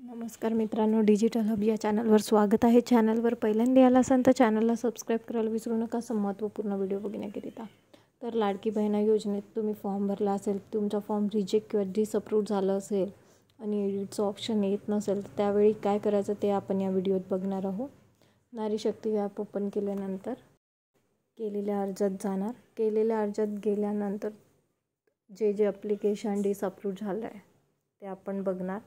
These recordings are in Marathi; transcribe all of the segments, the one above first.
नमस्कार मित्रांनो, डिजिटल हब या चॅनलवर स्वागत आहे। चॅनलवर पहिल्यांदा आला असाल तर चॅनलला सबस्क्राईब करायला विसरू नका महत्त्वपूर्ण व्हिडिओ बघण्याकरिता। तर लाडकी बहीण योजनेत तुम्ही फॉर्म भरला असेल, तुमचा फॉर्म रिजेक्ट किंवा डिसअप्रूव्ह झालं असेल आणि एडिटचं ऑप्शन येत नसेल तर त्यावेळी काय करायचं ते आपण या व्हिडिओत बघणार आहोत। नारी शक्ती ॲप ओपन केल्यानंतर केलेल्या अर्जात जाणार। केलेल्या अर्जात गेल्यानंतर जे ॲप्लिकेशन डिसअप्रूव्ह झालं आहे ते आपण बघणार।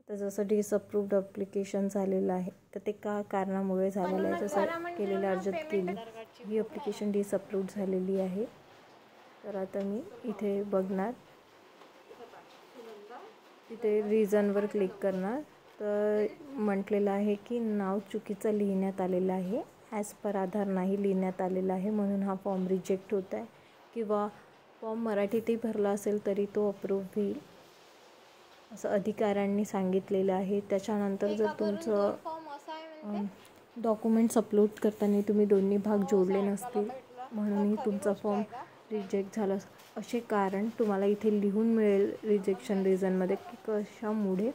तर जसं डिसअप्रूव्ड ॲप्लिकेशन झालेलं आहे तर ते का कारणामुळे झालेलं आहे, जसं केलेल्या अर्जात केली ही ॲप्लिकेशन डिसअप्रूव्ड झालेली आहे। तर आता मी इथे बघणार, इथे रिझनवर क्लिक करणार। तर म्हटलेलं आहे की नाव चुकीचं लिहिण्यात आलेलं आहे, ॲज पर आधार नाही लिहिण्यात आलेलं आहे, म्हणून हा फॉर्म रिजेक्ट होत आहे। किंवा फॉर्म मराठीतही भरला असेल तरी तो अप्रूव्ह होईल असं अधिकाऱ्यांनी सांगितलेलं आहे। त्याच्यानंतर जर तुमचं डॉक्युमेंट्स अपलोड करताना तुम्ही दोन्ही भाग जोडले नसतील म्हणूनही तुमचा फॉर्म रिजेक्ट झाला असे कारण तुम्हाला इथे लिहून मिळेल रिजेक्शन रिझनमध्ये की कशामुळे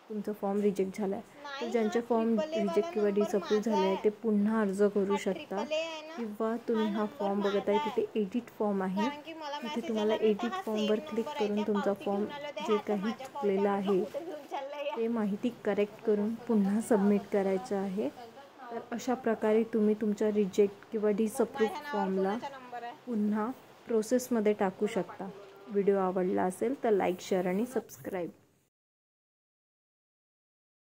तुमचा फॉर्म रिजेक्ट झाला आहे। तर ज्यांचे फॉर्म रिजेक्ट किंवा डिसअप्रूव्ह झाले आहे ते पुन्हा अर्ज करू शकता। किंवा तुम्ही हा फॉर्म बघत आहे तिथे एडिट फॉर्म आहे, तिथे तुम्हाला एडिट फॉर्मवर क्लिक करून तुमचा फॉर्म जे काही चुकलेलं आहे ते माहिती करेक्ट करून पुन्हा सबमिट करायचं आहे। तर अशा प्रकारे तुम्ही तुमच्या रिजेक्ट किंवा डिसअप्रूव्ह फॉर्मला पुन्हा प्रोसेसमध्ये टाकू शकता। व्हिडिओ आवडला असेल तर लाईक, शेअर आणि सबस्क्राईब।